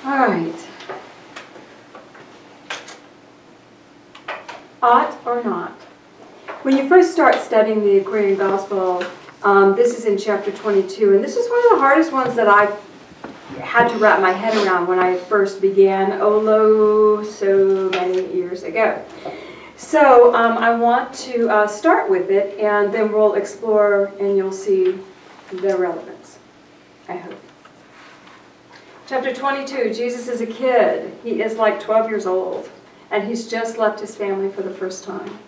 All right. Ought or not? When you first start studying the Aquarian Gospel, this is in chapter 22, and this is one of the hardest ones that I had to wrap my head around when I first began, so many years ago. So I want to start with it, and then we'll explore, and you'll see the relevance, I hope. Chapter 22, Jesus is a kid. He is like 12 years old, and he's just left his family for the first time.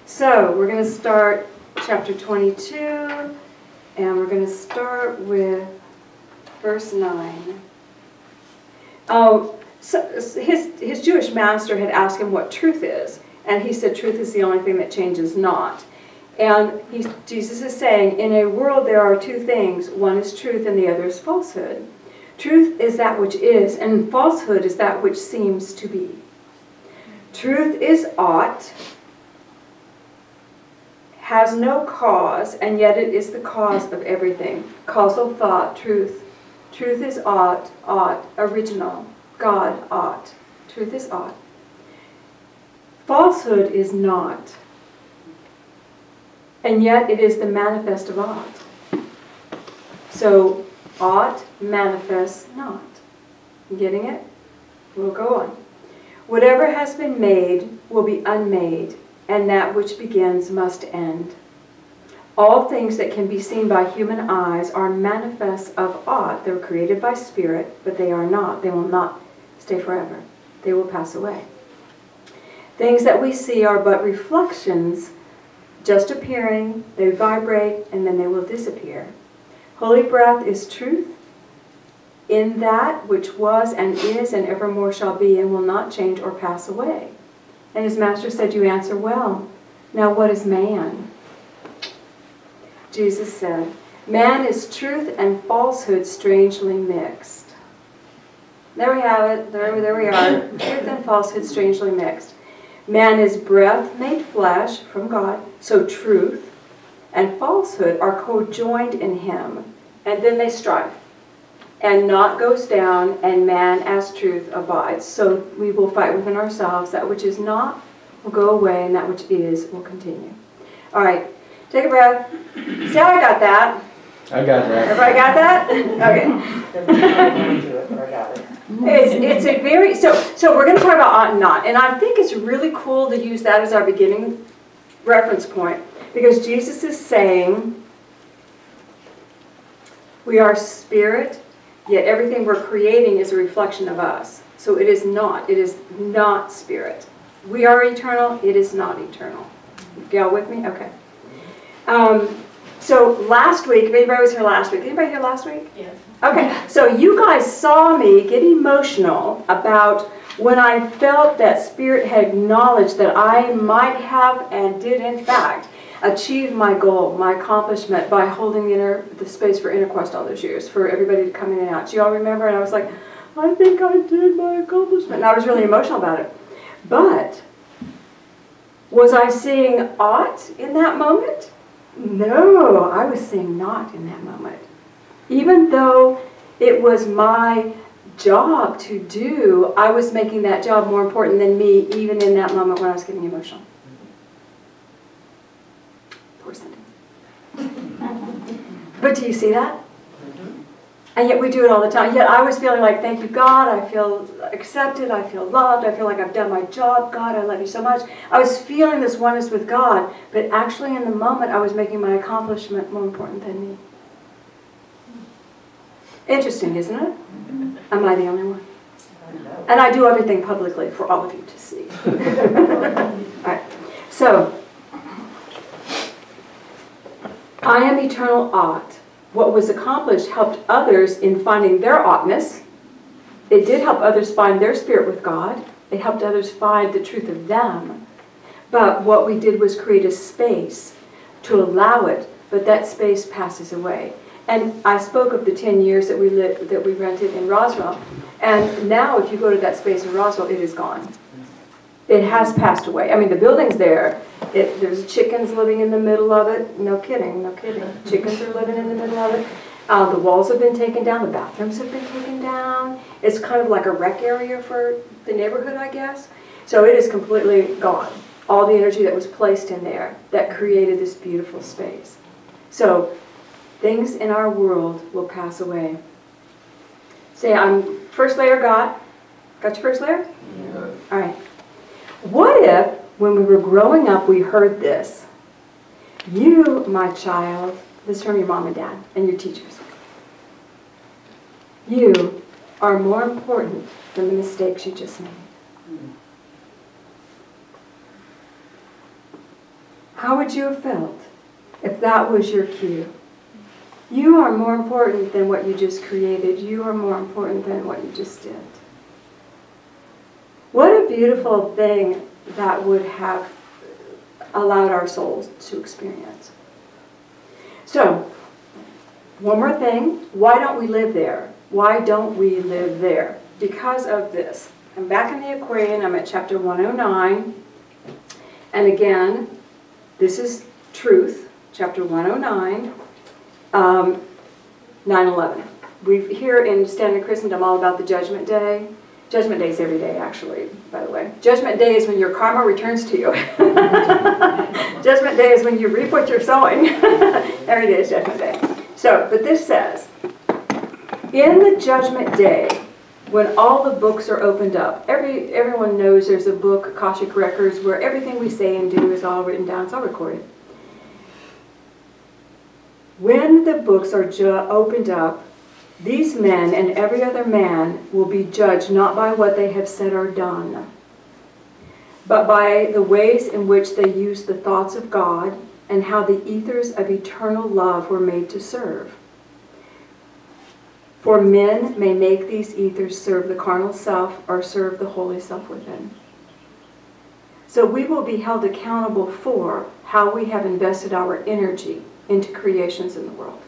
So we're going to start chapter 22, and we're going to start with verse 9. Oh, so his Jewish master had asked him what truth is, and he said truth is the only thing that changes not. And Jesus is saying, in a world there are two things. One is truth and the other is falsehood. Truth is that which is, and falsehood is that which seems to be. Truth is ought, has no cause, and yet it is the cause of everything. Causal thought, truth. Truth is ought, original. God, ought. Truth is ought. Falsehood is not, and yet it is the manifest of ought. So, ought manifests not. You getting it? We'll go on. Whatever has been made will be unmade, and that which begins must end. All things that can be seen by human eyes are manifests of ought. They were created by spirit, but they are not. They will not stay forever. They will pass away. Things that we see are but reflections, just appearing, they vibrate, and then they will disappear. Holy breath is truth in that which was and is and evermore shall be and will not change or pass away. And his master said, you answer well. Now what is man? Jesus said, man is truth and falsehood strangely mixed. There we have it. There we are. Truth and falsehood strangely mixed. Man is breath made flesh from God, so truth and falsehood are co-joined in him, and then they strive. And naught goes down, and man as truth abides. So we will fight within ourselves. That which is not will go away, and that which is will continue. All right, take a breath. See how I got that? I got that. Everybody got that? Okay. It's a very, so we're going to talk about ought and not. And I think it's really cool to use that as our beginning reference point. Because Jesus is saying, we are spirit, yet everything we're creating is a reflection of us. So it is not spirit. We are eternal, it is not eternal. Y'all with me? Okay. So last week, if anybody was here last week, anybody here last week? Yeah. Okay, so you guys saw me get emotional about when I felt that Spirit had acknowledged that I might have and did in fact achieve my goal, my accomplishment by holding the space for InterQuest all those years, for everybody to come in and out. Do you all remember? And I was like, I think I did my accomplishment. And I was really emotional about it. But was I seeing ought in that moment? No, I was seeing not in that moment. Even though it was my job to do, I was making that job more important than me, even in that moment when I was getting emotional. Poor Cindy. But do you see that? And yet we do it all the time. Yet I was feeling like, thank you, God. I feel accepted. I feel loved. I feel like I've done my job. God, I love you so much. I was feeling this oneness with God. But actually in the moment, I was making my accomplishment more important than me. Interesting, isn't it? Am I the only one? And I do everything publicly for all of you to see. All right. So, I am eternal ought. What was accomplished helped others in finding their oughtness. It did help others find their spirit with God. It helped others find the truth of them. But what we did was create a space to allow it, but that space passes away. And I spoke of the 10 years that we rented in Roswell. And now if you go to that space in Roswell, it is gone. It has passed away. I mean, the building's there. There's chickens living in the middle of it. No kidding, no kidding. Chickens are living in the middle of it. The walls have been taken down. The bathrooms have been taken down. It's kind of like a rec area for the neighborhood, I guess. So it is completely gone. All the energy that was placed in there that created this beautiful space. So things in our world will pass away. Say, I'm first layer got. Got your first layer? Yeah. All right. What if, when we were growing up, we heard this? You, my child, this is from your mom and dad and your teachers. You are more important than the mistakes you just made. How would you have felt if that was your cue? You are more important than what you just created. You are more important than what you just did. What a beautiful thing that would have allowed our souls to experience. So, one more thing. Why don't we live there? Why don't we live there? Because of this. I'm back in the Aquarian. I'm at chapter 109. And again, this is truth, chapter 109, 9/11. We hear in Standard Christendom all about the Judgment Day. Judgment Day is every day, actually, by the way. Judgment Day is when your karma returns to you. Judgment Day is when you reap what you're sowing. Every day is Judgment Day. So, but this says, in the Judgment Day, when all the books are opened up, everyone knows there's a book, Akashic Records, where everything we say and do is all written down, it's all recorded. When the books are opened up, these men and every other man will be judged not by what they have said or done, but by the ways in which they use the thoughts of God and how the ethers of eternal love were made to serve. For men may make these ethers serve the carnal self or serve the holy self within. So we will be held accountable for how we have invested our energy into creations in the world.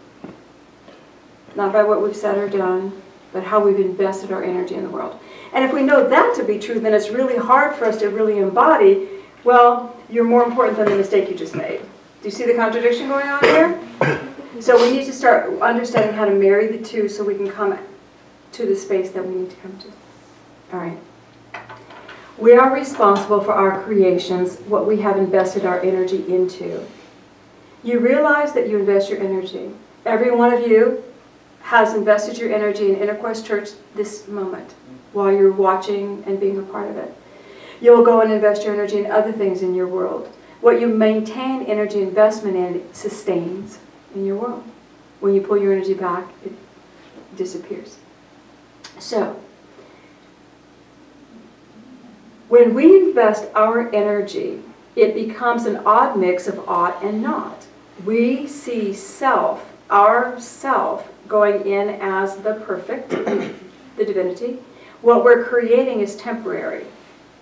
Not by what we've said or done, but how we've invested our energy in the world. And if we know that to be true, then it's really hard for us to really embody, well, you're more important than the mistake you just made. Do you see the contradiction going on here? So we need to start understanding how to marry the two so we can come to the space that we need to come to. All right. We are responsible for our creations, what we have invested our energy into. You realize that you invest your energy. Every one of you has invested your energy in InnerQuest Church this moment while you're watching and being a part of it. You'll go and invest your energy in other things in your world. What you maintain energy investment in sustains in your world. When you pull your energy back, it disappears. So, when we invest our energy, it becomes an odd mix of ought and not. We see self, our self, going in as the perfect, the divinity. What we're creating is temporary,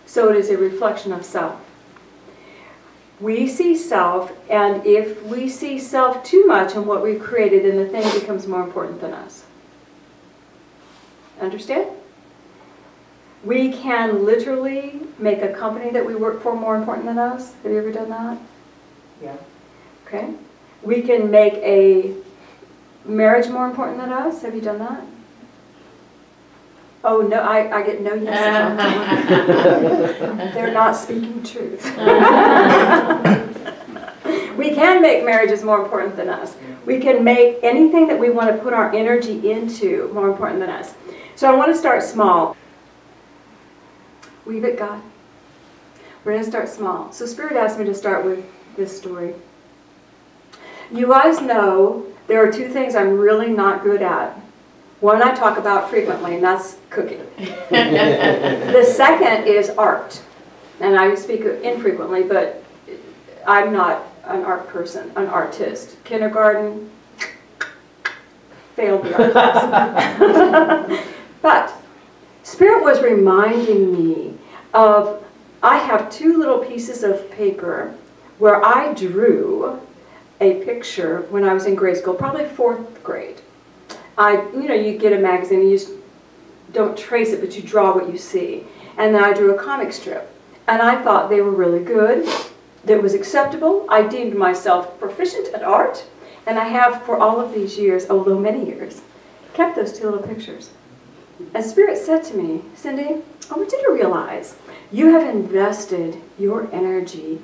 so it is a reflection of self. We see self, and if we see self too much in what we've created, then the thing becomes more important than us. Understand? We can literally make a company that we work for more important than us. Have you ever done that? Yeah. Okay. We can make a marriage more important than us. Have you done that? Oh, no, I get no yeses on that. They're not speaking truth. We can make marriages more important than us. We can make anything that we want to put our energy into more important than us. So I want to start small. Weave it, God. We're going to start small. So Spirit asked me to start with this story. You guys know there are two things I'm really not good at. One I talk about frequently, and that's cooking. The second is art. And I speak infrequently, but I'm not an art person, an artist. Kindergarten, failed the art class. But Spirit was reminding me of, I have two little pieces of paper where I drew a picture when I was in grade school, probably 4th grade. You get a magazine and you just don't trace it, but you draw what you see. And then I drew a comic strip. And I thought they were really good. That was acceptable. I deemed myself proficient at art. And I have, for all of these years, although many years, kept those two little pictures. And Spirit said to me, Cindy, I want you to realize you have invested your energy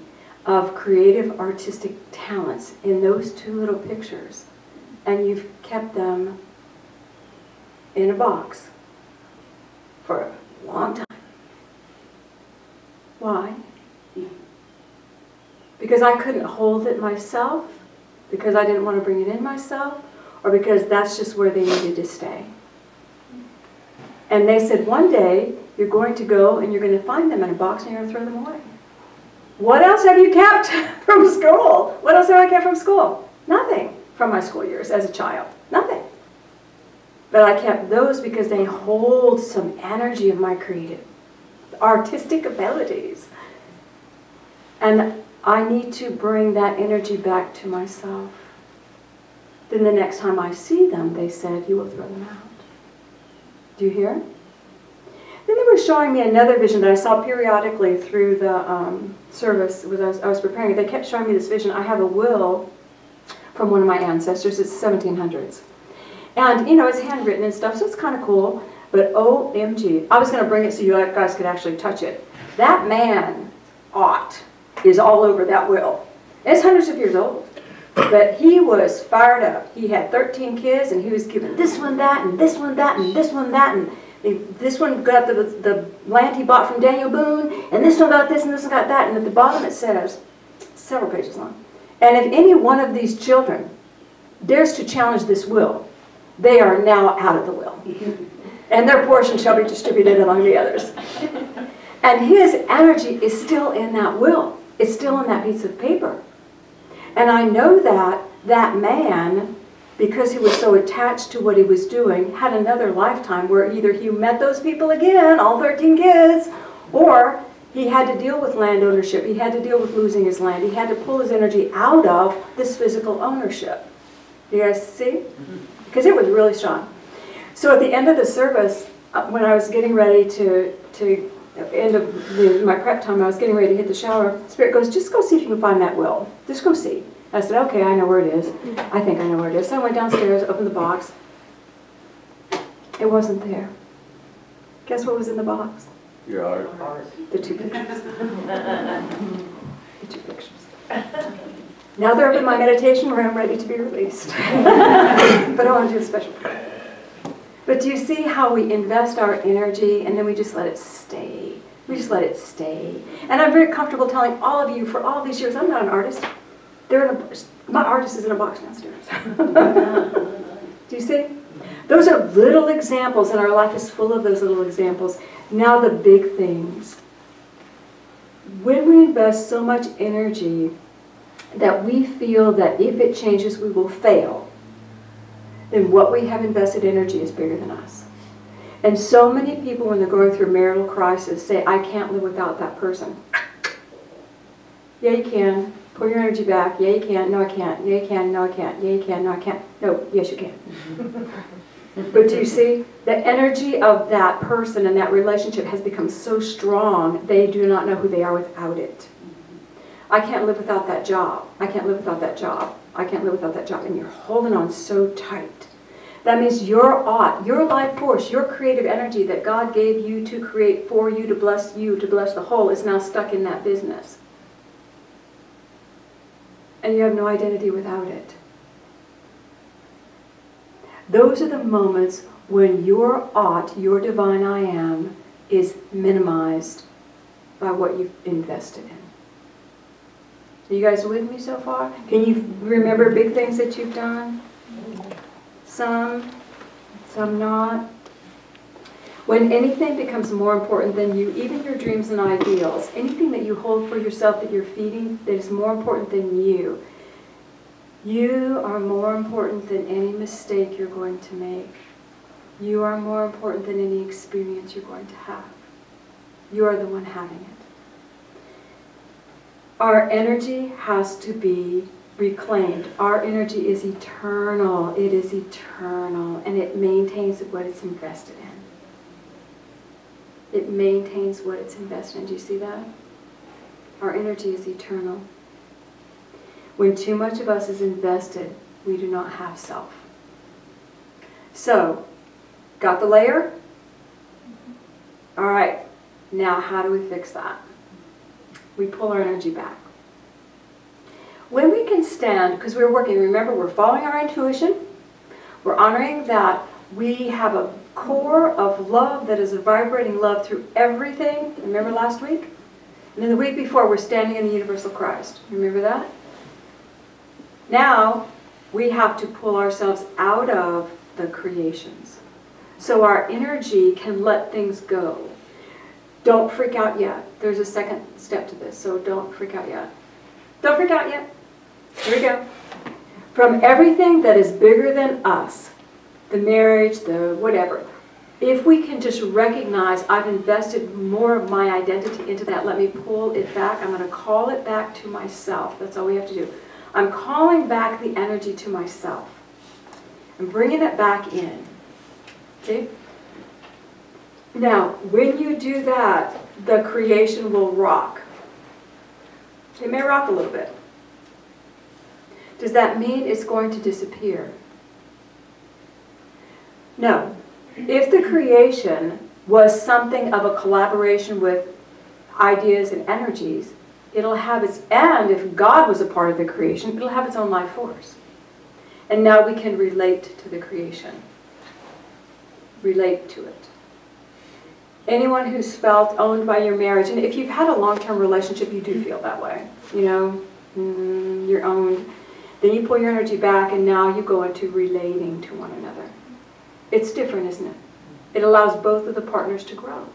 of creative artistic talents in those two little pictures, and you've kept them in a box for a long time. Why? Because I couldn't hold it myself, because I didn't want to bring it in myself, or because that's just where they needed to stay. And they said, one day you're going to go and you're going to find them in a box and you're going to throw them away. What else have you kept from school? What else have I kept from school? Nothing from my school years as a child. Nothing. But I kept those because they hold some energy of my creative, artistic abilities. And I need to bring that energy back to myself. Then the next time I see them, they said, you will throw them out. Do you hear? Then they were showing me another vision that I saw periodically through the service as I was preparing. They kept showing me this vision. I have a will from one of my ancestors. It's 1700s. And, you know, it's handwritten and stuff, so it's kind of cool. But OMG, I was going to bring it so you guys could actually touch it. That man is all over that will. It's hundreds of years old. But he was fired up. He had 13 kids, and he was giving this one that, and this one that, and this one that, and this one got the land he bought from Daniel Boone, and this one got this, and this one got that. And at the bottom it says, several pages long, and if any one of these children dares to challenge this will, they are now out of the will. And their portion shall be distributed among the others. And his energy is still in that will. It's still in that piece of paper. And I know that that man, because he was so attached to what he was doing, had another lifetime where either he met those people again, all 13 kids, or he had to deal with land ownership. He had to deal with losing his land. He had to pull his energy out of this physical ownership. You guys see? Because it was really strong. So at the end of the service, when I was getting ready to end of my prep time, I was getting ready to hit the shower, Spirit goes, just go see if you can find that will. Just go see. I said, okay, I know where it is. I think I know where it is. So I went downstairs, opened the box. It wasn't there. Guess what was in the box? Your art. The two pictures. The two pictures. Now they're up in my meditation room ready to be released. But I want to do a special prayer. But do you see how we invest our energy and then we just let it stay? We just let it stay. And I'm very comfortable telling all of you for all these years, I'm not an artist. My artist is in a box downstairs. Do you see? Those are little examples, and our life is full of those little examples. Now the big things. When we invest so much energy that we feel that if it changes we will fail, then what we have invested energy is bigger than us. And so many people, when they're going through marital crisis, say, I can't live without that person. Yeah, you can. Pull your energy back. Yeah, you can. No, I can't. Yeah, you can. No, I can't. Yeah, you can. No, I can't. No, yes, you can. But do you see? The energy of that person and that relationship has become so strong, they do not know who they are without it. I can't live without that job. I can't live without that job. I can't live without that job. And you're holding on so tight. That means your life force, your creative energy that God gave you to create for you, to bless the whole, is now stuck in that business. And you have no identity without it. Those are the moments when your your divine I am, is minimized by what you've invested in. Are you guys with me so far? Can you remember big things that you've done? Some not. When anything becomes more important than you, even your dreams and ideals, anything that you hold for yourself that you're feeding that is more important than you are more important than any mistake you're going to make. You are more important than any experience you're going to have. You are the one having it. Our energy has to be reclaimed. Our energy is eternal. It is eternal, and it maintains what it's invested in. It maintains what it's invested in. Do you see that? Our energy is eternal. When too much of us is invested, we do not have self. So, got the layer? All right, now how do we fix that? We pull our energy back. When we can stand, because we're working, remember, we're following our intuition, we're honoring that we have a core of love that is a vibrating love through everything. Remember last week? And then the week before, we're standing in the universal Christ. Remember that? Now, we have to pull ourselves out of the creations, so our energy can let things go. Don't freak out yet. There's a second step to this, so don't freak out yet. Don't freak out yet. Here we go. From everything that is bigger than us, the marriage, the whatever, if we can just recognize I've invested more of my identity into that, let me pull it back. I'm going to call it back to myself. That's all we have to do. I'm calling back the energy to myself. I'm bringing it back in. See? Now, when you do that, the creation will rock. It may rock a little bit. Does that mean it's going to disappear? No. If the creation was something of a collaboration with ideas and energies, it'll have its, and if God was a part of the creation, it'll have its own life force. And now we can relate to the creation. Relate to it. Anyone who's felt owned by your marriage, and if you've had a long-term relationship, you do feel that way. You know, you're owned. Then you pull your energy back, and now you go into relating to one another. It's different, isn't it? It allows both of the partners to grow.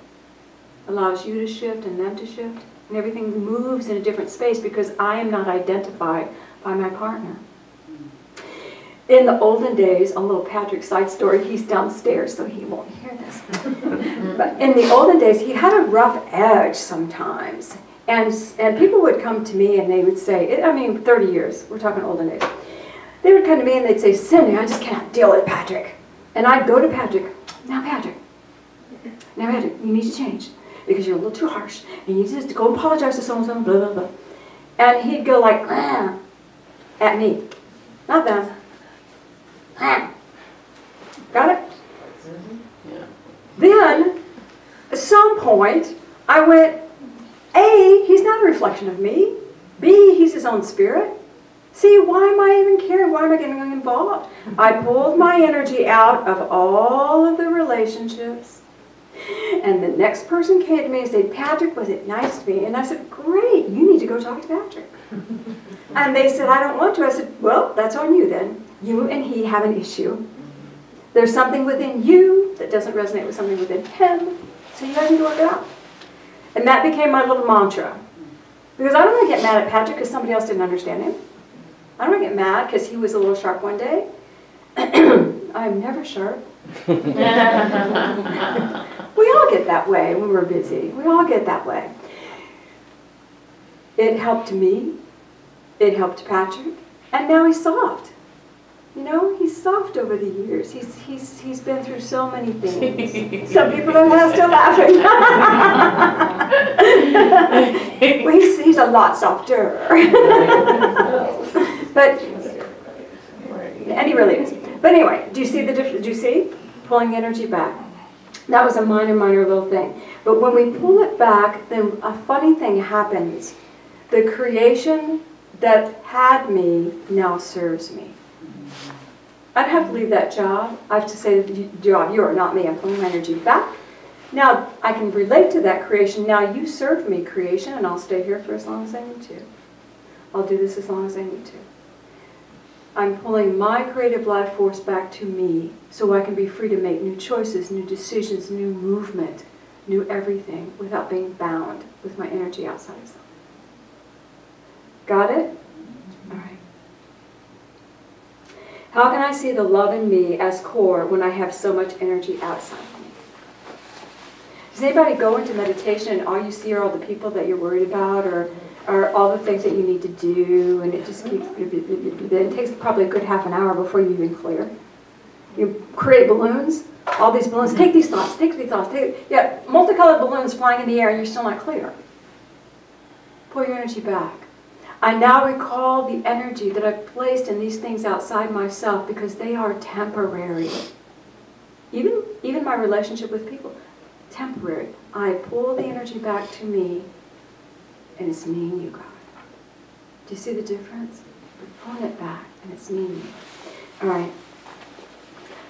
Allows you to shift and them to shift. And everything moves in a different space because I am not identified by my partner. In the olden days, a little Patrick side story, he's downstairs so he won't hear this. But in the olden days, he had a rough edge sometimes. And people would come to me and they would say, I mean, 30 years, we're talking olden days. They would come to me and they'd say, Cindy, I just cannot deal with Patrick. And I'd go to Patrick, now Patrick, you need to change because you're a little too harsh. And you need to go apologize to so-and-so, blah, blah, blah. And he'd go like, at me, not them. Got it? Yeah. Then, at some point, I went, A, he's not a reflection of me. B, he's his own spirit. See, why am I even caring? Why am I getting involved? I pulled my energy out of all of the relationships. And the next person came to me and said, Patrick, was it nice to me? And I said, great, you need to go talk to Patrick. And they said, I don't want to. I said, well, that's on you then. You and he have an issue. There's something within you that doesn't resonate with something within him, so you guys need to work it out. And that became my little mantra. Because I don't want to get mad at Patrick because somebody else didn't understand him. I don't want to get mad because he was a little sharp one day. I'm never sharp. We all get that way when we're busy. We all get that way. It helped me. It helped Patrick. And now he's soft. You know, he's soft over the years. He's been through so many things. Some people are still laughing. Well, he's a lot softer. But, and he really is. But anyway, do you see the difference? Do you see? Pulling energy back. That was a minor little thing. But when we pull it back, then a funny thing happens. The creation that had me now serves me. I'd have to leave that job. I have to say, job, you are not me. I'm pulling my energy back. Now, I can relate to that creation. Now, you serve me, creation, and I'll stay here for as long as I need to. I'll do this as long as I need to. I'm pulling my creative life force back to me so I can be free to make new choices, new decisions, new movement, new everything without being bound with my energy outside of self. Got it? All right. How can I see the love in me as core when I have so much energy outside of me? Does anybody go into meditation and all you see are all the people that you're worried about or all the things that you need to do, and it just keeps, it takes probably a good half an hour before you even clear. You create balloons, all these balloons, take these thoughts, yeah, multicolored balloons flying in the air and you're still not clear. Pull your energy back. I now recall the energy that I've placed in these things outside myself because they are temporary. Even my relationship with people, temporary. I pull the energy back to me, and it's me and you, God. Do you see the difference? We're pulling it back, and it's me and you. All right.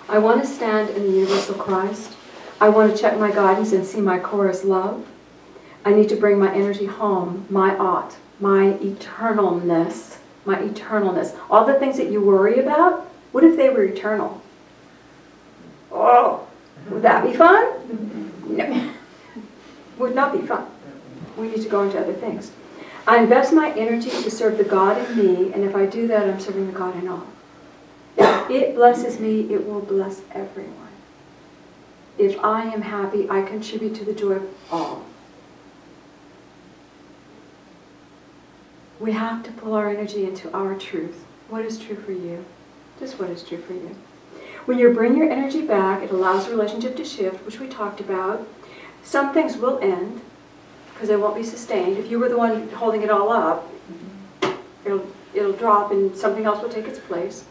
I want to stand in the universal Christ. I want to check my guidance and see my core as love. I need to bring my energy home, my ought, my eternalness, all the things that you worry about. What if they were eternal? Oh, would that be fun? No. Would not be fun. We need to go into other things. I invest my energy to serve the God in me, and if I do that, I'm serving the God in all. If it blesses me, it will bless everyone. If I am happy, I contribute to the joy of all. We have to pull our energy into our truth. What is true for you? Just what is true for you. When you bring your energy back, it allows the relationship to shift, which we talked about. Some things will end, because they won't be sustained. If you were the one holding it all up, it'll drop and something else will take its place.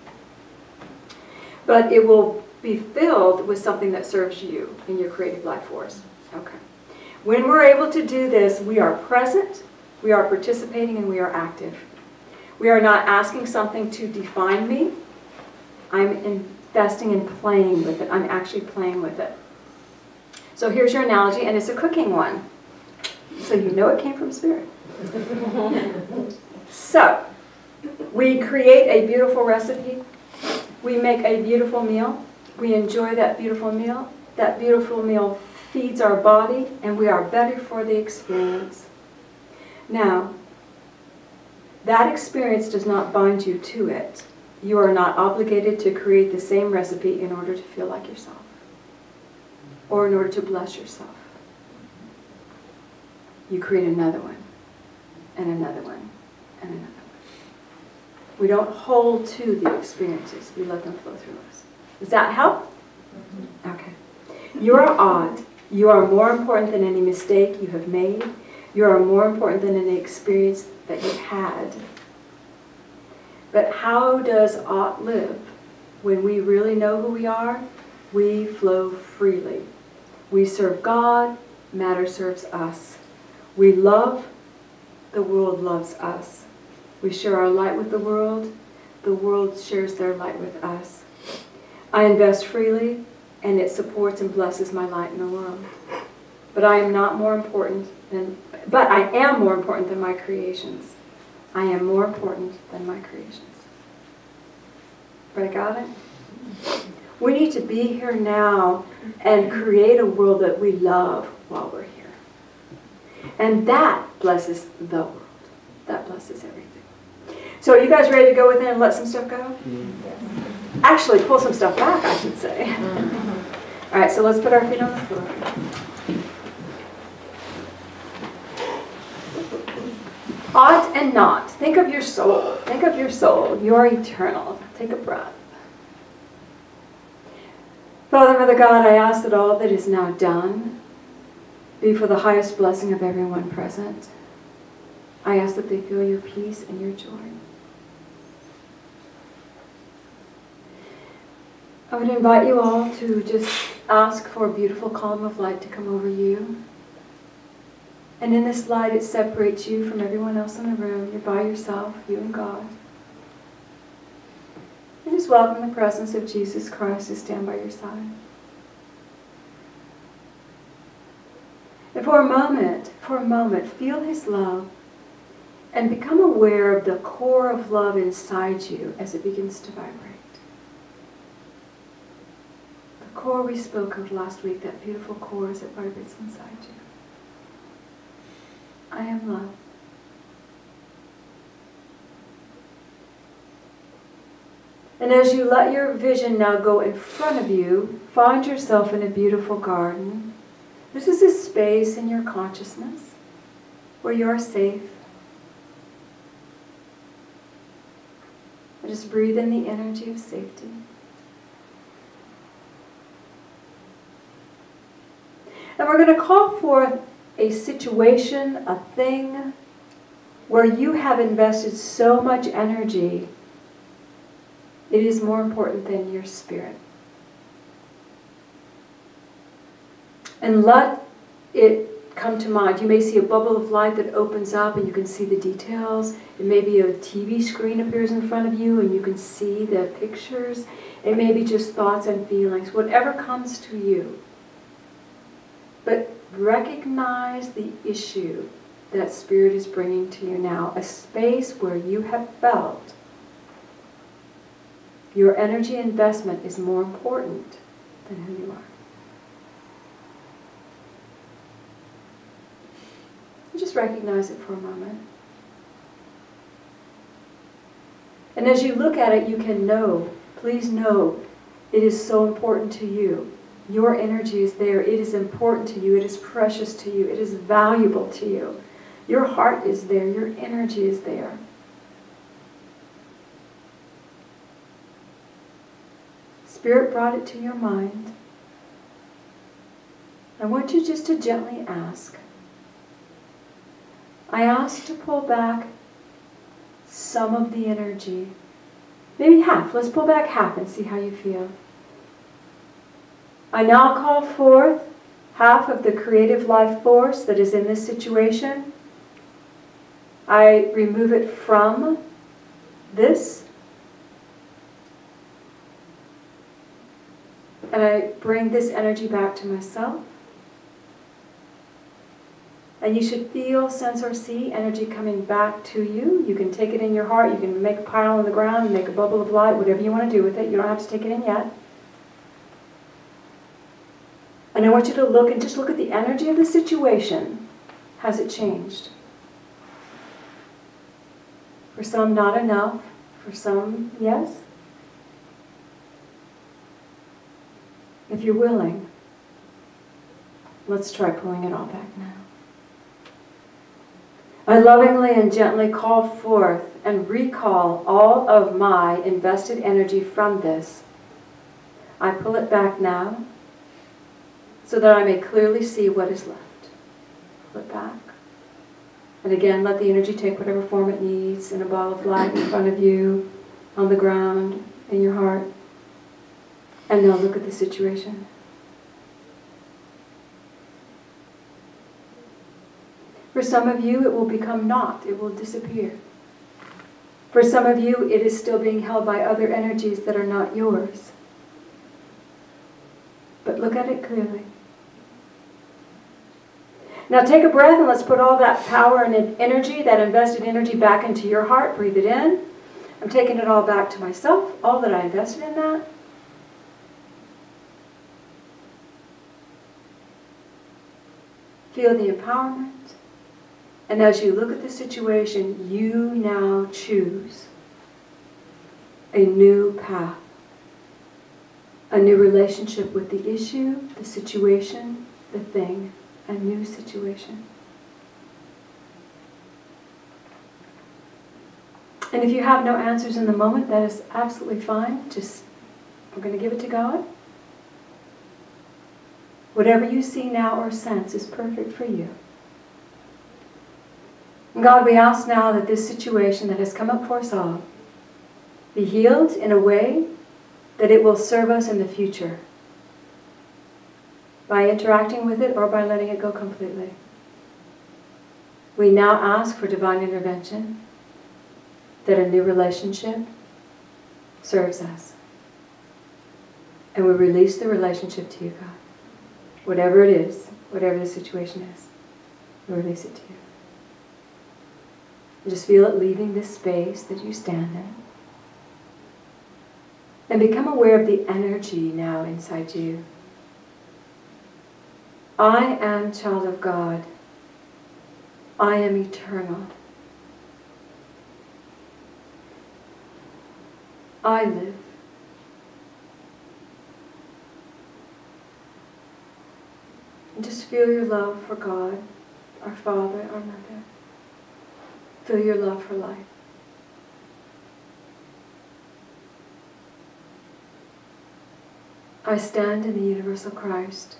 But it will be filled with something that serves you in your creative life force. Okay. When we're able to do this, we are present, we are participating, and we are active. We are not asking something to define me. I'm investing in playing with it. I'm actually playing with it. So here's your analogy, and it's a cooking one. So you know it came from Spirit. So, we create a beautiful recipe. We make a beautiful meal. We enjoy that beautiful meal. That beautiful meal feeds our body, and we are better for the experience. Now, that experience does not bind you to it. You are not obligated to create the same recipe in order to feel like yourself, or in order to bless yourself. You create another one, and another one, and another one. We don't hold to the experiences. We let them flow through us. Does that help? Okay. You are odd. You are more important than any mistake you have made. You are more important than any experience that you've had. But how does ought live? When we really know who we are, we flow freely. We serve God, matter serves us. We love, the world loves us. We share our light with the world shares their light with us. I invest freely, and it supports and blesses my light in the world. But I am more important than my creations. I am more important than my creations. Right, got it? We need to be here now and create a world that we love while we're here. And that blesses the world. That blesses everything. So are you guys ready to go within and let some stuff go? Actually, pull some stuff back, I should say. All right, so let's put our feet on the floor. Ought and not. Think of your soul. Think of your soul. You are eternal. Take a breath. Father, Mother God, I ask that all that is now done be for the highest blessing of everyone present. I ask that they feel your peace and your joy. I would invite you all to just ask for a beautiful column of light to come over you. And in this light, it separates you from everyone else in the room. You're by yourself, you and God. And just welcome the presence of Jesus Christ to stand by your side. And for a moment, feel His love and become aware of the core of love inside you as it begins to vibrate. The core we spoke of last week, that beautiful core as it vibrates inside you. I am love. And as you let your vision now go in front of you, find yourself in a beautiful garden. This is a space in your consciousness where you are safe. And just breathe in the energy of safety. And we're going to call forth a situation, a thing, where you have invested so much energy, it is more important than your spirit. And let it come to mind. You may see a bubble of light that opens up and you can see the details. It may be a TV screen appears in front of you and you can see the pictures. It may be just thoughts and feelings, whatever comes to you. But recognize the issue that Spirit is bringing to you now, a space where you have felt your energy investment is more important than who you are. Just recognize it for a moment. And as you look at it, you can know, please know, it is so important to you. Your energy is there. It is important to you. It is precious to you. It is valuable to you. Your heart is there. Your energy is there. Spirit brought it to your mind. I want you just to gently ask. I ask to pull back some of the energy. Maybe half. Let's pull back half and see how you feel. I now call forth half of the creative life force that is in this situation. I remove it from this. And I bring this energy back to myself. And you should feel, sense, or see energy coming back to you. You can take it in your heart. You can make a pile on the ground and make a bubble of light, whatever you want to do with it. You don't have to take it in yet. And I want you to look and just look at the energy of the situation. Has it changed? For some, not enough. For some, yes. If you're willing, let's try pulling it all back now. I lovingly and gently call forth and recall all of my invested energy from this. I pull it back now so that I may clearly see what is left. Pull it back. And again, let the energy take whatever form it needs in a ball of light in front of you, on the ground, in your heart. And now look at the situation. For some of you, it will become naught. It will disappear. For some of you, it is still being held by other energies that are not yours. But look at it clearly. Now take a breath and let's put all that power and energy, that invested energy, back into your heart. Breathe it in. I'm taking it all back to myself, all that I invested in that. Feel the empowerment. And as you look at the situation, you now choose a new path, a new relationship with the issue, the situation, the thing, a new situation. And if you have no answers in the moment, that is absolutely fine. Just, we're going to give it to God. Whatever you see now or sense is perfect for you. And God, we ask now that this situation that has come up for us all be healed in a way that it will serve us in the future by interacting with it or by letting it go completely. We now ask for divine intervention, that a new relationship serves us. And we release the relationship to you, God. Whatever it is, whatever the situation is, we release it to you. And just feel it leaving this space that you stand in. And become aware of the energy now inside you. I am child of God. I am eternal. I live. And just feel your love for God, our Father, our Mother. Feel your love for life. I stand in the universal Christ.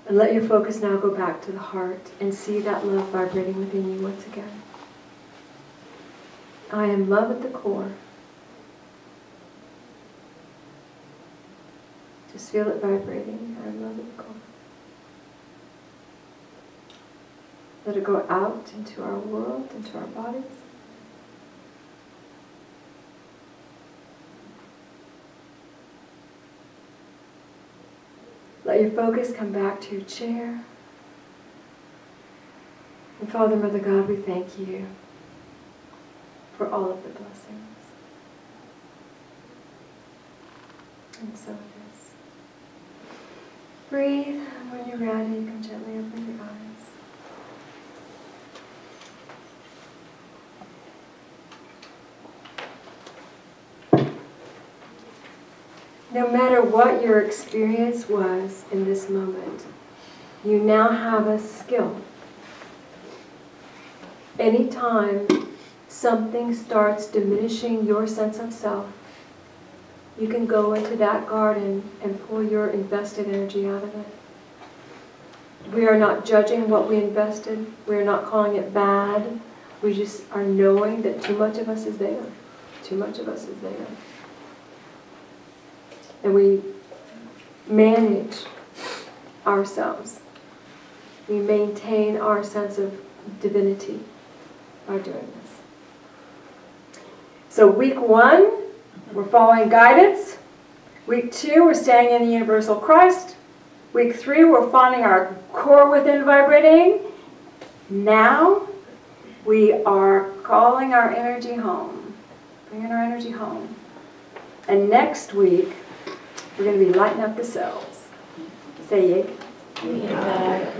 And let your focus now go back to the heart and see that love vibrating within you once again. I am love at the core. Just feel it vibrating. I am love at the core. Let it go out into our world, into our bodies. Let your focus come back to your chair. And Father, Mother God, we thank you for all of the blessings. And so it is. Breathe. When you're ready, you can gently open your eyes. No matter what your experience was in this moment, you now have a skill. Anytime something starts diminishing your sense of self, you can go into that garden and pull your invested energy out of it. We are not judging what we invested. We are not calling it bad. We just are knowing that too much of us is there. Too much of us is there. And we manage ourselves. We maintain our sense of divinity by doing this. So week 1, we're following guidance. Week 2, we're staying in the universal Christ. Week 3, we're finding our core within vibrating. Now, we are calling our energy home. Bringing our energy home. And next week, we're going to be lighting up the cells. Say yay. Yeah.